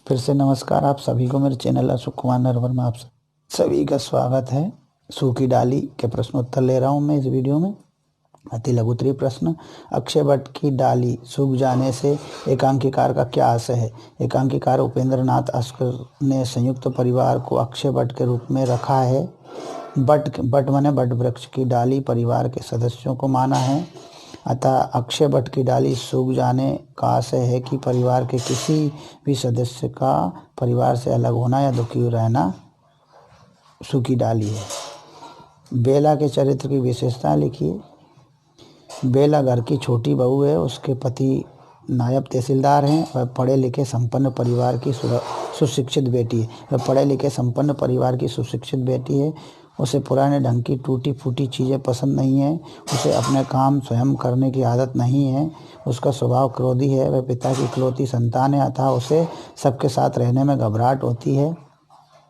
फिर से नमस्कार आप सभी को मेरे चैनल अशोक कुमार नरवर में आप सभी का स्वागत है। सूखी डाली के प्रश्नोत्तर ले रहा हूँ मैं इस वीडियो में। अति लघुत्तरीय प्रश्न, अक्षय वट की डाली सूख जाने से एकांकीकार का क्या आशय है? एकांकीकार उपेंद्र नाथ अस्कर ने संयुक्त परिवार को अक्षय वट के रूप में रखा है। बट माने बट वृक्ष की डाली परिवार के सदस्यों को माना है। अतः अक्षय वट की डाली सूख जाने का आशय है कि परिवार के किसी भी सदस्य का परिवार से अलग होना या दुखी रहना सूखी डाली है। बेला के चरित्र की विशेषताएं लिखिए। बेला घर की छोटी बहू है। उसके पति नायब तहसीलदार हैं। वह पढ़े लिखे संपन्न परिवार की सुशिक्षित बेटी है। वह पढ़े लिखे संपन्न परिवार की सुशिक्षित बेटी है। उसे पुराने ढंग की टूटी फूटी चीज़ें पसंद नहीं है। उसे अपने काम स्वयं करने की आदत नहीं है। उसका स्वभाव क्रोधी है। वह पिता की इकलौती संतान है, अतः उसे सबके साथ रहने में घबराहट होती है।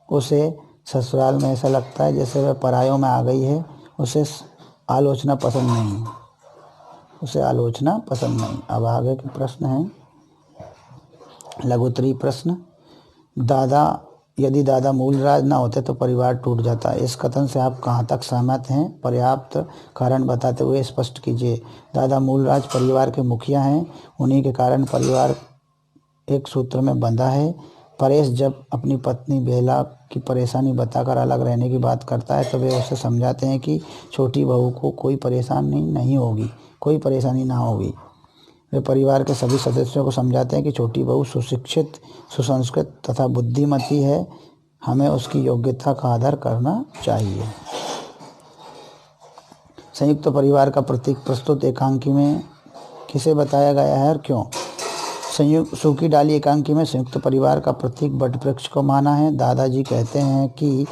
उसे ससुराल में ऐसा लगता है जैसे वह परायों में आ गई है। उसे आलोचना पसंद नहीं। अब आगे के प्रश्न हैं। लघुत्तरीय प्रश्न, यदि दादा मूलराज न होते तो परिवार टूट जाता। इस कथन से आप कहाँ तक सहमत हैं? पर्याप्त कारण बताते हुए स्पष्ट कीजिए। दादा मूलराज परिवार के मुखिया हैं। उन्हीं के कारण परिवार एक सूत्र में बंधा है। परेश जब अपनी पत्नी बेला की परेशानी बताकर अलग रहने की बात करता है तो वे उसे समझाते हैं कि छोटी बहू को कोई परेशानी ना होगी। वे परिवार के सभी सदस्यों को समझाते हैं कि छोटी बहू सुशिक्षित, सुसंस्कृत तथा बुद्धिमती है। हमें उसकी योग्यता का आदर करना चाहिए। संयुक्त परिवार का प्रतीक प्रस्तुत एकांकी में किसे बताया गया है और क्यों? सूखी डाली एकांकी में संयुक्त परिवार का प्रतीक वट वृक्ष को माना है। दादाजी कहते हैं कि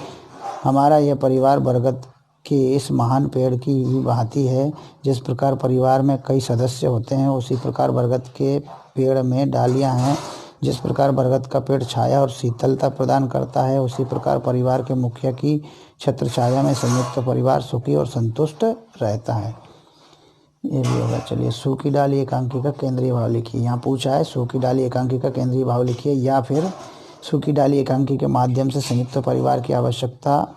हमारा यह परिवार बरगद के इस महान पेड़ की ही भांति है। जिस प्रकार परिवार में कई सदस्य होते हैं उसी प्रकार बरगद के पेड़ में डालियां हैं। जिस प्रकार बरगद का पेड़ छाया और शीतलता प्रदान करता है उसी प्रकार परिवार के मुखिया की छत्र छाया में संयुक्त परिवार सुखी और संतुष्ट रहता है। ये भी होगा। चलिए, सूखी डाली एकांकी का केंद्रीय भाव लिखिए। यहाँ पूछा है सूखी डाली एकांकी का केंद्रीय भाव लिखिए, या फिर सूखी डाली एकांकी के माध्यम से संयुक्त परिवार की आवश्यकता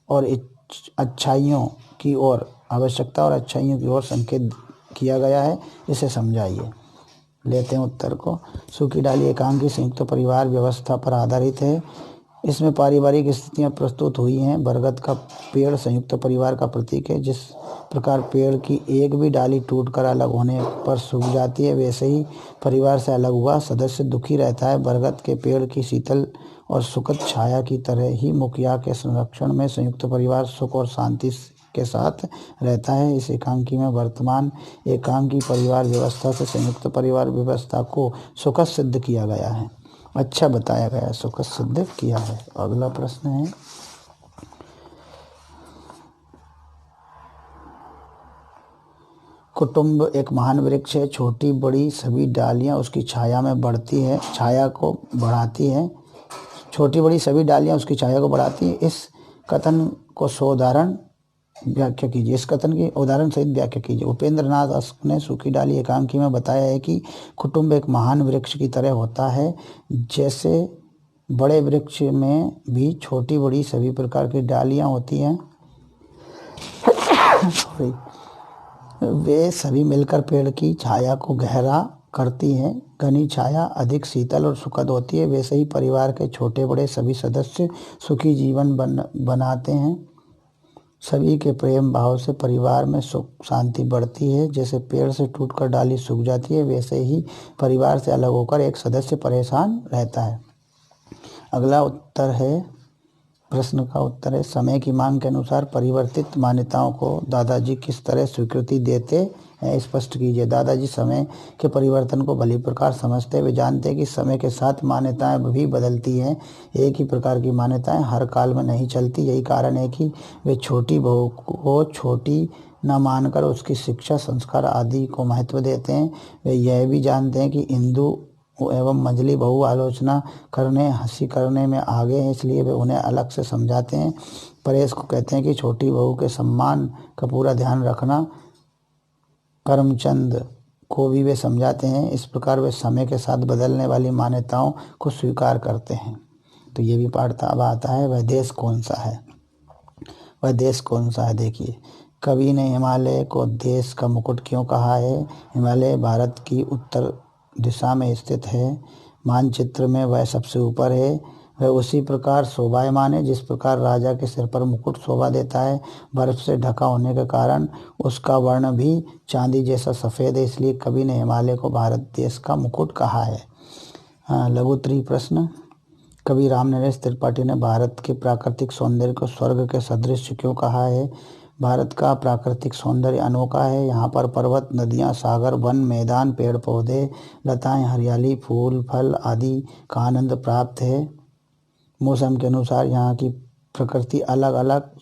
और अच्छाइयों की ओर संकेत किया गया है, इसे समझाइए। लेते हैं उत्तर को। सूखी डाली एकांकी संयुक्त परिवार व्यवस्था पर आधारित है। इसमें पारिवारिक स्थितियां प्रस्तुत हुई हैं। बरगद का पेड़ संयुक्त परिवार का प्रतीक है। जिस प्रकार पेड़ की एक भी डाली टूटकर अलग होने पर सूख जाती है, वैसे ही परिवार से अलग हुआ सदस्य दुखी रहता है। बरगद के पेड़ की शीतल और सुखद छाया की तरह ही मुखिया के संरक्षण में संयुक्त परिवार सुख और शांति के साथ रहता है। इस एकांकी में वर्तमान एकांकी परिवार व्यवस्था से संयुक्त परिवार व्यवस्था को सुखद सिद्ध किया गया है। अच्छा बताया गया, सुखद सिद्ध किया है। अगला प्रश्न है, कुटुंब एक महान वृक्ष है। छोटी बड़ी सभी डालियां उसकी छाया में बढ़ती है, छाया को बढ़ाती है। छोटी बड़ी सभी डालियां उसकी छाया को बढ़ाती है। इस कथन को उदाहरण व्याख्या कीजिए। इस कथन की उदाहरण सहित व्याख्या कीजिए। उपेंद्र नाथ अस्क ने सूखी डाली एकांकी में बताया है कि कुटुंब एक महान वृक्ष की तरह होता है। जैसे बड़े वृक्ष में भी छोटी बड़ी सभी प्रकार की डालियां होती हैं, वे सभी मिलकर पेड़ की छाया को गहरा करती हैं। घनी छाया अधिक शीतल और सुखद होती है। वैसे ही परिवार के छोटे बड़े सभी सदस्य सुखी जीवन बनाते हैं। सभी के प्रेम भाव से परिवार में सुख शांति बढ़ती है। जैसे पेड़ से टूटकर डाली सूख जाती है, वैसे ही परिवार से अलग होकर एक सदस्य परेशान रहता है। अगला उत्तर है, प्रश्न का उत्तर है, समय की मांग के अनुसार परिवर्तित मान्यताओं को दादाजी किस तरह स्वीकृति देते हैं, स्पष्ट कीजिए। दादाजी समय के परिवर्तन को भली प्रकार समझते हैं। वे जानते हैं कि समय के साथ मान्यताएं भी बदलती हैं। एक ही प्रकार की मान्यताएं हर काल में नहीं चलती। यही कारण है कि वे छोटी बहू को छोटी न मानकर उसकी शिक्षा, संस्कार आदि को महत्व देते हैं। वे यह भी जानते हैं कि हिंदू एवं मंझली बहू आलोचना करने, हंसी करने में आगे हैं, इसलिए वे उन्हें अलग से समझाते हैं। परेश को कहते हैं कि छोटी बहू के सम्मान का पूरा ध्यान रखना। करमचंद को भी वे समझाते हैं। इस प्रकार वे समय के साथ बदलने वाली मान्यताओं को स्वीकार करते हैं। तो ये भी पाठ था। अब आता है वह देश कौन सा है। वह देश कौन सा है, देखिए। कवि ने हिमालय को देश का मुकुट क्यों कहा है। हिमालय भारत की उत्तर दिशा में स्थित है। मानचित्र में वह सबसे ऊपर है। वह उसी प्रकार शोभायमान है जिस प्रकार राजा के सिर पर मुकुट शोभा देता है। बर्फ से ढका होने के कारण उसका वर्ण भी चांदी जैसा सफ़ेद है, इसलिए कवि ने हिमालय को भारत देश का मुकुट कहा है। लघु उत्तरीय प्रश्न। कवि रामनरेश त्रिपाठी ने भारत के प्राकृतिक सौंदर्य को स्वर्ग के सदृश क्यों कहा है। भारत का प्राकृतिक सौंदर्य अनोखा है। यहाँ पर पर्वत, नदियाँ, सागर, वन, मैदान, पेड़ पौधे, लताएं, हरियाली, फूल, फल आदि का आनंद प्राप्त है। मौसम के अनुसार यहाँ की प्रकृति अलग अलग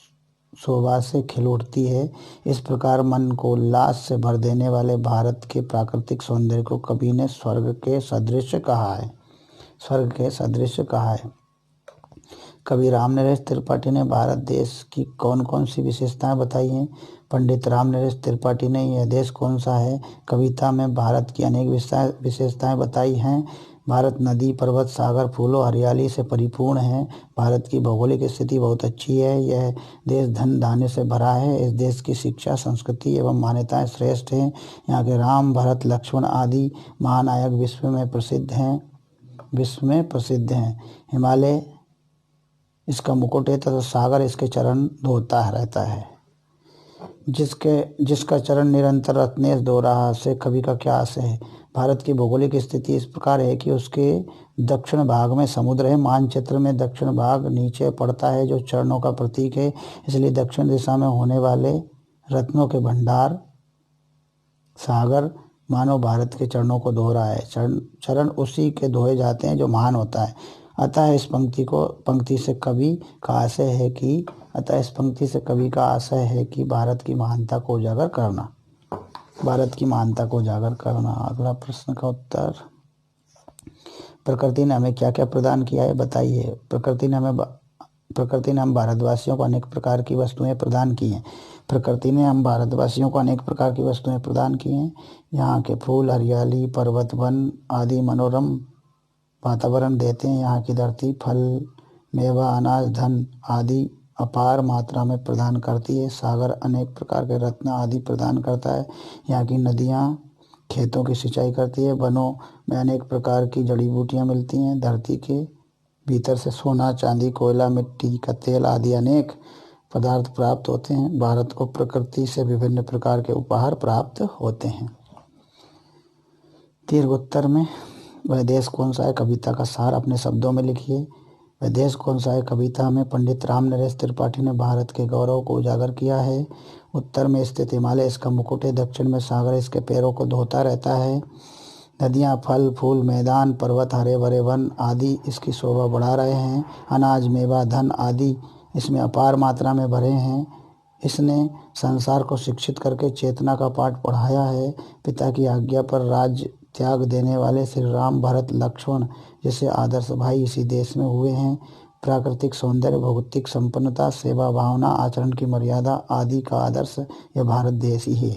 शोभा से खिल उठती है। इस प्रकार मन को उल्लास से भर देने वाले भारत के प्राकृतिक सौंदर्य को कवि ने स्वर्ग के सदृश कहा है। स्वर्ग के सदृश कहा है। कवि रामनरेश त्रिपाठी ने भारत देश की कौन कौन सी विशेषताएं बताई हैं। पंडित रामनरेश त्रिपाठी ने यह देश कौन सा है कविता में भारत की अनेक विशेषताएं बताई हैं। भारत नदी, पर्वत, सागर, फूलों, हरियाली से परिपूर्ण है। भारत की भौगोलिक स्थिति बहुत अच्छी है। यह देश धन धान्य से भरा है। इस देश की शिक्षा, संस्कृति एवं मान्यताएं श्रेष्ठ हैं। यहाँ के राम, भरत, लक्ष्मण आदि महानायक विश्व में प्रसिद्ध हैं। हिमालय इसका मुकुट है तथा सागर इसके चरण धोता रहता है। जिसका चरण निरंतर रत्नेश धो रहा से कवि का क्या आशय है। भारत की भौगोलिक स्थिति इस प्रकार है कि उसके दक्षिण भाग में समुद्र है। मानचित्र में दक्षिण भाग नीचे पड़ता है जो चरणों का प्रतीक है। इसलिए दक्षिण दिशा में होने वाले रत्नों के भंडार सागर मानो भारत के चरणों को धो रहा है। चरण उसी के धोए जाते हैं जो महान होता है। अतः इस पंक्ति से कवि का आशय है कि भारत की महानता को उजागर करना। अगला प्रश्न का उत्तर। प्रकृति ने हमें क्या क्या प्रदान किया है, बताइए। प्रकृति ने हम भारतवासियों को अनेक प्रकार की वस्तुएं प्रदान की हैं। यहाँ के फूल, हरियाली, पर्वत, वन आदि मनोरम वातावरण देते हैं। यहाँ की धरती फल, मेवा, अनाज, धन आदि अपार मात्रा में प्रदान करती है। सागर अनेक प्रकार के रत्न आदि प्रदान करता है। यहाँ की नदियाँ खेतों की सिंचाई करती है। वनों में अनेक प्रकार की जड़ी बूटियाँ मिलती हैं। धरती के भीतर से सोना, चांदी, कोयला, मिट्टी का तेल आदि अनेक पदार्थ प्राप्त होते हैं। भारत को प्रकृति से विभिन्न प्रकार के उपहार प्राप्त होते हैं। दीर्घ उत्तर में वह देश कौन सा है कविता का सार अपने शब्दों में लिखिए। वह देश कौन सा है कविता में पंडित रामनरेश त्रिपाठी ने भारत के गौरव को उजागर किया है। उत्तर में स्थित हिमालय इसका मुकुट है। दक्षिण में सागर इसके पैरों को धोता रहता है। नदियाँ, फल, फूल, मैदान, पर्वत, हरे भरे वन आदि इसकी शोभा बढ़ा रहे हैं। अनाज, मेवा, धन आदि इसमें अपार मात्रा में भरे हैं। इसने संसार को शिक्षित करके चेतना का पाठ पढ़ाया है। पिता की आज्ञा पर राज्य त्याग देने वाले श्री राम, भरत, लक्ष्मण जैसे आदर्श भाई इसी देश में हुए हैं। प्राकृतिक सौंदर्य, भौतिक संपन्नता, सेवा भावना, आचरण की मर्यादा आदि का आदर्श यह भारत देश ही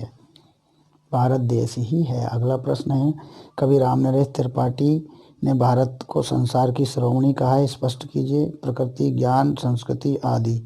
है। अगला प्रश्न है। कवि रामनरेश त्रिपाठी ने भारत को संसार की शिरोमणि कहा है। स्पष्ट कीजिए। प्रकृति, ज्ञान, संस्कृति आदि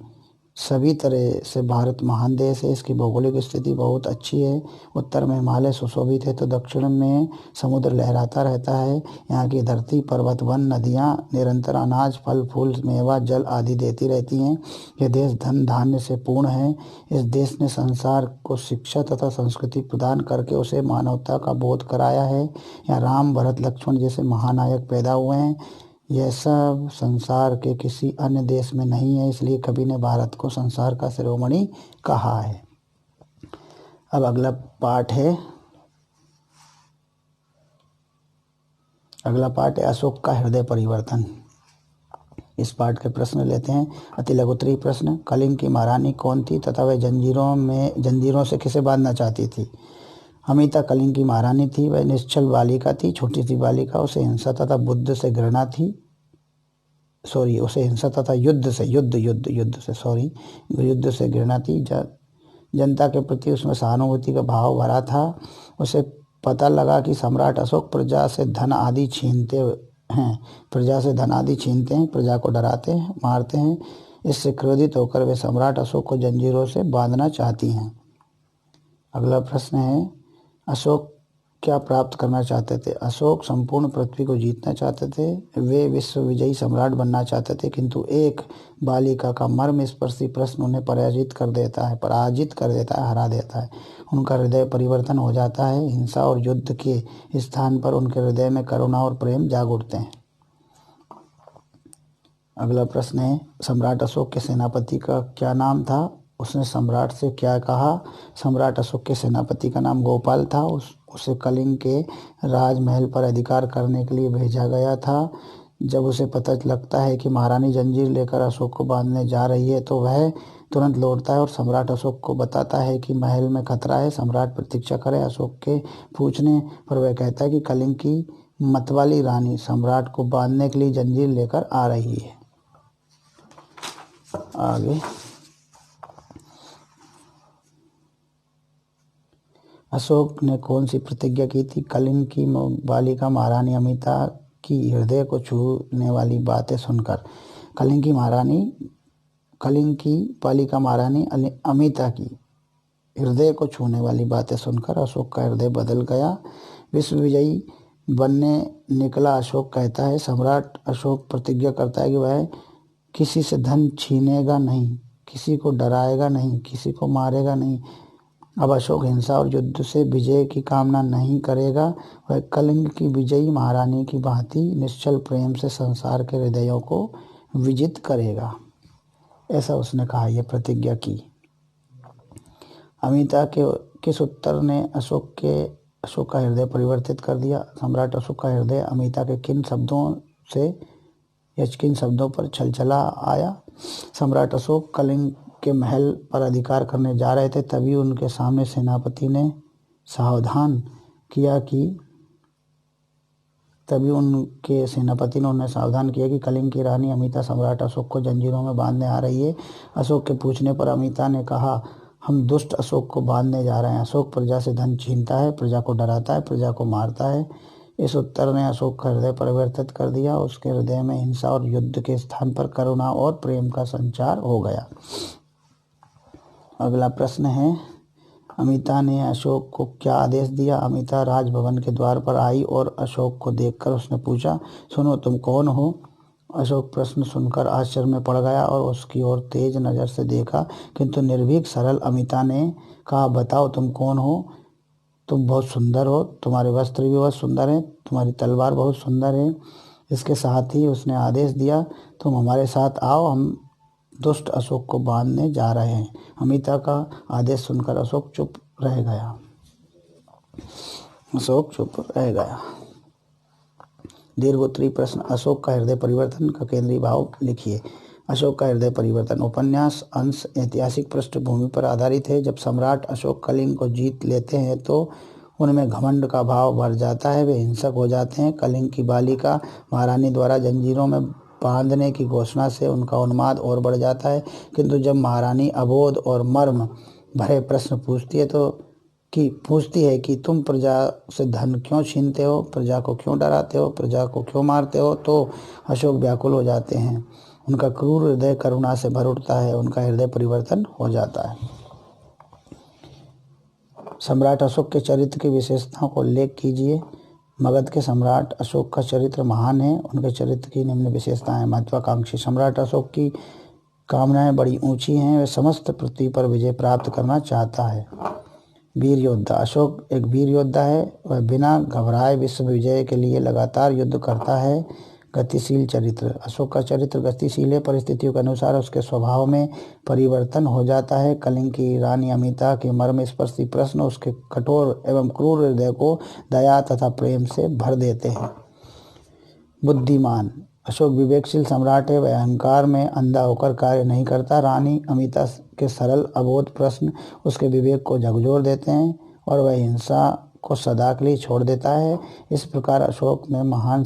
सभी तरह से भारत महान देश है। इसकी भौगोलिक स्थिति बहुत अच्छी है। उत्तर में हिमालय सुशोभित है तो दक्षिण में समुद्र लहराता रहता है। यहाँ की धरती, पर्वत, वन, नदियाँ निरंतर अनाज, फल, फूल, मेवा, जल आदि देती रहती हैं। यह देश धन धान्य से पूर्ण है। इस देश ने संसार को शिक्षा तथा संस्कृति प्रदान करके उसे मानवता का बोध कराया है। यहाँ राम, भरत, लक्ष्मण जैसे महानायक पैदा हुए हैं। यह सब संसार के किसी अन्य देश में नहीं है, इसलिए कवि ने भारत को संसार का शिरोमणि कहा है। अब अगला पाठ है अशोक का हृदय परिवर्तन। इस पाठ के प्रश्न लेते हैं। अति लघुत्तरीय प्रश्न। कलिंग की महारानी कौन थी तथा वह जंजीरों से किसे बांधना चाहती थी। अमिता कलिंग की महारानी थी। वह निश्चल बालिका थी, छोटी सी बालिका। उसे हिंसा तथा युद्ध से घृणा थी। जनता के प्रति उसमें सहानुभूति का भाव भरा था। उसे पता लगा कि सम्राट अशोक प्रजा से धन आदि छीनते हैं, प्रजा को डराते हैं, मारते हैं। इससे क्रोधित होकर वे सम्राट अशोक को जंजीरों से बांधना चाहती हैं। अगला प्रश्न है, अशोक क्या प्राप्त करना चाहते थे? अशोक संपूर्ण पृथ्वी को जीतना चाहते थे। वे विश्व विजयी सम्राट बनना चाहते थे, किंतु एक बालिका का मर्मस्पर्शी प्रश्न उन्हें पराजित कर देता है, हरा देता है। उनका हृदय परिवर्तन हो जाता है। हिंसा और युद्ध के स्थान पर उनके हृदय में करुणा और प्रेम जाग उठते हैं। अगला प्रश्न है, सम्राट अशोक के सेनापति का क्या नाम था? उसने सम्राट से क्या कहा? सम्राट अशोक के सेनापति का नाम गोपाल था। उसे कलिंग के राजमहल पर अधिकार करने के लिए भेजा गया था। जब उसे पता लगता है कि महारानी जंजीर लेकर अशोक को बांधने जा रही है तो वह तुरंत लौटता है और सम्राट अशोक को बताता है कि महल में खतरा है, सम्राट प्रतीक्षा करे। अशोक के पूछने पर वह कहता है कि कलिंग की मतवाली रानी सम्राट को बांधने के लिए जंजीर लेकर आ रही है। आगे, अशोक ने कौन सी प्रतिज्ञा की थी? कलिंग की बालिका महारानी अमिता की हृदय को छूने वाली बातें सुनकर कलिंग की बालिका महारानी अमिता की हृदय को छूने वाली बातें सुनकर अशोक का हृदय बदल गया। विश्व विजयी बनने निकला अशोक कहता है, सम्राट अशोक प्रतिज्ञा करता है कि वह किसी से धन छीनेगा नहीं, किसी को डराएगा नहीं, किसी को मारेगा नहीं। अब अशोक हिंसा और युद्ध से विजय की कामना नहीं करेगा। वह कलिंग की विजयी महारानी की भांति निश्चल प्रेम से संसार के हृदयों को विजित करेगा, ऐसा उसने कहा, यह प्रतिज्ञा की। अमिता के किस उत्तर ने अशोक का हृदय परिवर्तित कर दिया? सम्राट अशोक का हृदय अमिता के किन शब्दों पर छलछला आया? सम्राट अशोक कलिंग के महल पर अधिकार करने जा रहे थे। तभी उनके सेनापति ने सावधान किया कि कलिंग की रानी अमिता सम्राट अशोक को जंजीरों में बांधने आ रही है। अशोक के पूछने पर अमिता ने कहा, हम दुष्ट अशोक को बांधने जा रहे हैं। अशोक प्रजा से धन छीनता है, प्रजा को डराता है, प्रजा को मारता है। इस उत्तर ने अशोक का हृदय परिवर्तित कर दिया। उसके हृदय में हिंसा और युद्ध के स्थान पर करुणा और प्रेम का संचार हो गया। अगला प्रश्न है, अमिता ने अशोक को क्या आदेश दिया? अमिता राजभवन के द्वार पर आई और अशोक को देखकर उसने पूछा, सुनो, तुम कौन हो? अशोक प्रश्न सुनकर आश्चर्य में पड़ गया और उसकी ओर तेज नज़र से देखा, किंतु निर्भीक सरल अमिता ने कहा, बताओ तुम कौन हो? तुम बहुत सुंदर हो, तुम्हारे वस्त्र भी बहुत सुंदर हैं, तुम्हारी तलवार बहुत सुंदर है। इसके साथ ही उसने आदेश दिया, तुम हमारे साथ आओ, हम दुष्ट अशोक को बांधने जा रहे हैं। अमिता का आदेश सुनकर अशोक चुप रह गया। दीर्घोत्तरी प्रश्न, अशोक का हृदय परिवर्तन का केंद्रीय भाव लिखिए। अशोक का हृदय परिवर्तन उपन्यास अंश ऐतिहासिक पृष्ठभूमि पर आधारित है। जब सम्राट अशोक कलिंग को जीत लेते हैं तो उनमें घमंड का भाव भर जाता है, वे हिंसक हो जाते हैं। कलिंग की बालिका महारानी द्वारा जंजीरों में बांधने की घोषणा से उनका उन्माद और बढ़ जाता है, किंतु जब महारानी अबोध और मर्म भरे प्रश्न पूछती है कि तुम प्रजा से धन क्यों छीनते हो, प्रजा को क्यों डराते हो, प्रजा को क्यों मारते हो, तो अशोक व्याकुल हो जाते हैं। उनका क्रूर हृदय करुणा से भर उठता है, उनका हृदय परिवर्तन हो जाता है। सम्राट अशोक के चरित्र की विशेषताओं को उल्लेख कीजिए। मगध के सम्राट अशोक का चरित्र महान है। उनके चरित्र की निम्न विशेषताएं। महत्वाकांक्षी, सम्राट अशोक की कामनाएं बड़ी ऊंची हैं, वह समस्त पृथ्वी पर विजय प्राप्त करना चाहता है। वीर योद्धा, अशोक एक वीर योद्धा है, वह बिना घबराए विश्व विजय के लिए लगातार युद्ध करता है। गतिशील चरित्र, अशोक का चरित्र गतिशील है, परिस्थितियों के अनुसार उसके स्वभाव में परिवर्तन हो जाता है। कलिंग की रानी अमिता के मर्मस्पर्शी प्रश्न उसके कठोर एवं क्रूर हृदय को दया तथा प्रेम से भर देते हैं। बुद्धिमान, अशोक विवेकशील सम्राट है, वह अहंकार में अंधा होकर कार्य नहीं करता। रानी अमिता के सरल अबोध प्रश्न उसके विवेक को झकझोर देते हैं और वह हिंसा को सदा के लिए छोड़ देता है। इस प्रकार अशोक में महान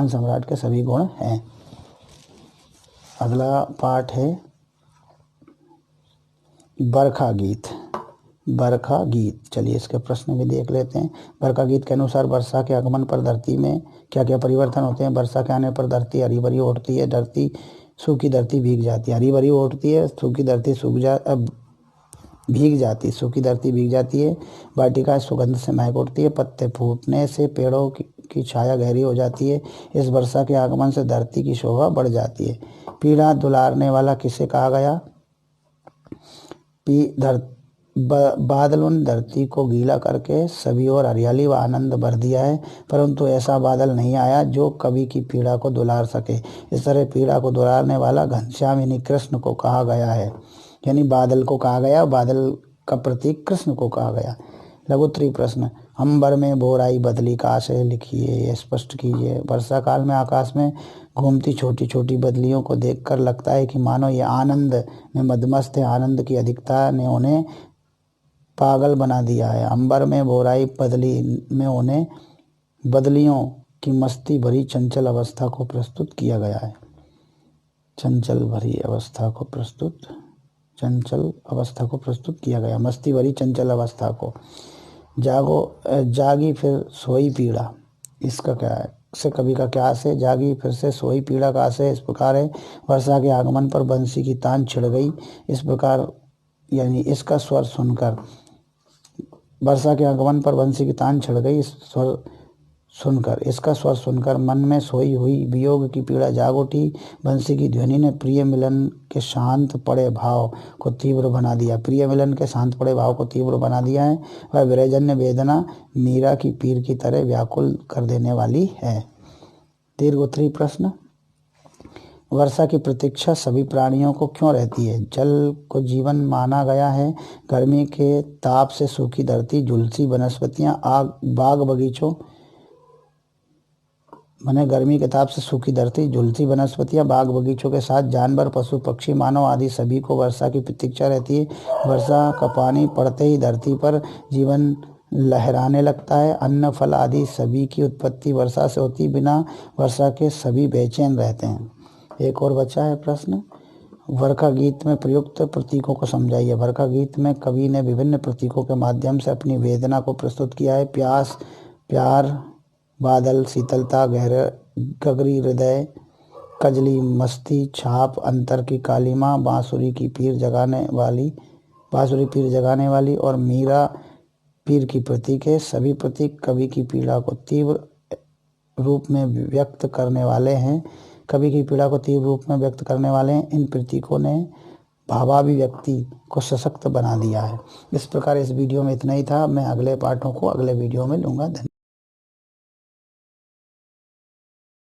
सम्राट के सभी गुण हैं। अगला पाठ है बरखा गीत। बरखा गीत। चलिए इसके प्रश्न भी देख लेते हैं। बरखा गीत के अनुसार वर्षा के आगमन पर धरती में क्या क्या परिवर्तन होते हैं। वर्षा के आने पर धरती हरी भरी उठती है, सूखी धरती भीग जाती है। हरी भरी उठती है, सूखी धरती भीग जाती, सूखी धरती भीग जाती है। वाटिका सुगंध से महक उठती है। पत्ते फूटने से पेड़ों की छाया गहरी हो जाती है। इस वर्षा के आगमन से धरती की शोभा बढ़ जाती है। पीड़ा दुलारने वाला किसे कहा गया। बादलों ने धरती को गीला करके सभी और हरियाली व आनंद भर दिया है, परंतु ऐसा बादल नहीं आया जो कवि की पीड़ा को दुलार सके। इस तरह पीड़ा को दुलारने वाला घनश्याम यानी कृष्ण को कहा गया है। यानी बादल को कहा गया, बादल का प्रतीक कृष्ण को कहा गया। लघुत्तरी प्रश्न, अंबर में भोर आई बदली का आशय लिखिए, स्पष्ट कीजिए। वर्षा काल में आकाश में घूमती छोटी छोटी बदलियों को देखकर लगता है कि मानो ये आनंद में मदमस्त है। आनंद की अधिकता ने उन्हें पागल बना दिया है। अंबर में भोर आई बदली में उन्हें बदलियों की मस्ती भरी चंचल अवस्था को प्रस्तुत किया गया है। चंचल अवस्था को प्रस्तुत किया गया, मस्ती भरी चंचल अवस्था को। जागी फिर सोई पीड़ा, इसका क्या है, से कवि का क्या आशय। जागी फिर से सोई पीड़ा का आशय इस प्रकार है। वर्षा के आगमन पर बंसी की तान छिड़ गई, इस प्रकार यानी इसका स्वर सुनकर। वर्षा के आगमन पर बंसी की तान छिड़ गई, इसका स्वर सुनकर मन में सोई हुई वियोग की पीड़ा जाग उठी। बंसी की ध्वनि ने प्रिय मिलन के शांत पड़े भाव को तीव्र बना दिया। प्रिय मिलन के शांत पड़े भाव को तीव्र बना दिया है। वह विरहजन्य वेदना मीरा की पीर की तरह व्याकुल कर देने वाली है। दीर्घोत्तरी प्रश्न, वर्षा की प्रतीक्षा सभी प्राणियों को क्यों रहती है। जल को जीवन माना गया है। गर्मी के ताप से सूखी धरती, झुलसी वनस्पतियां, बाग बगीचों गर्मी के ताप से सूखी धरती, झुलसी वनस्पतियां, बाग बगीचों के साथ जानवर, पशु पक्षी, मानव आदि सभी को वर्षा की प्रतीक्षा रहती है। वर्षा का पानी पड़ते ही धरती पर जीवन लहराने लगता है। अन्न फल आदि सभी की उत्पत्ति वर्षा से होती। बिना वर्षा के सभी बेचैन रहते हैं। एक और बचा है प्रश्न, बरखा गीत में प्रयुक्त प्रतीकों को समझाइए। बरखा गीत में कवि ने विभिन्न प्रतीकों के माध्यम से अपनी वेदना को प्रस्तुत किया है। प्यास, प्यार, बादल, शीतलता, गगरी हृदय, कजली मस्ती, छाप, अंतर की कालीमा, बांसुरी पीर जगाने वाली और मीरा पीर की प्रतीक है। सभी प्रतीक कवि की पीड़ा को तीव्र रूप में व्यक्त करने वाले हैं। इन प्रतीकों ने भावाभिव्यक्ति को सशक्त बना दिया है। इस प्रकार इस वीडियो में इतना ही था। मैं अगले पाठों को अगले वीडियो में लूँगा। धन्यवाद।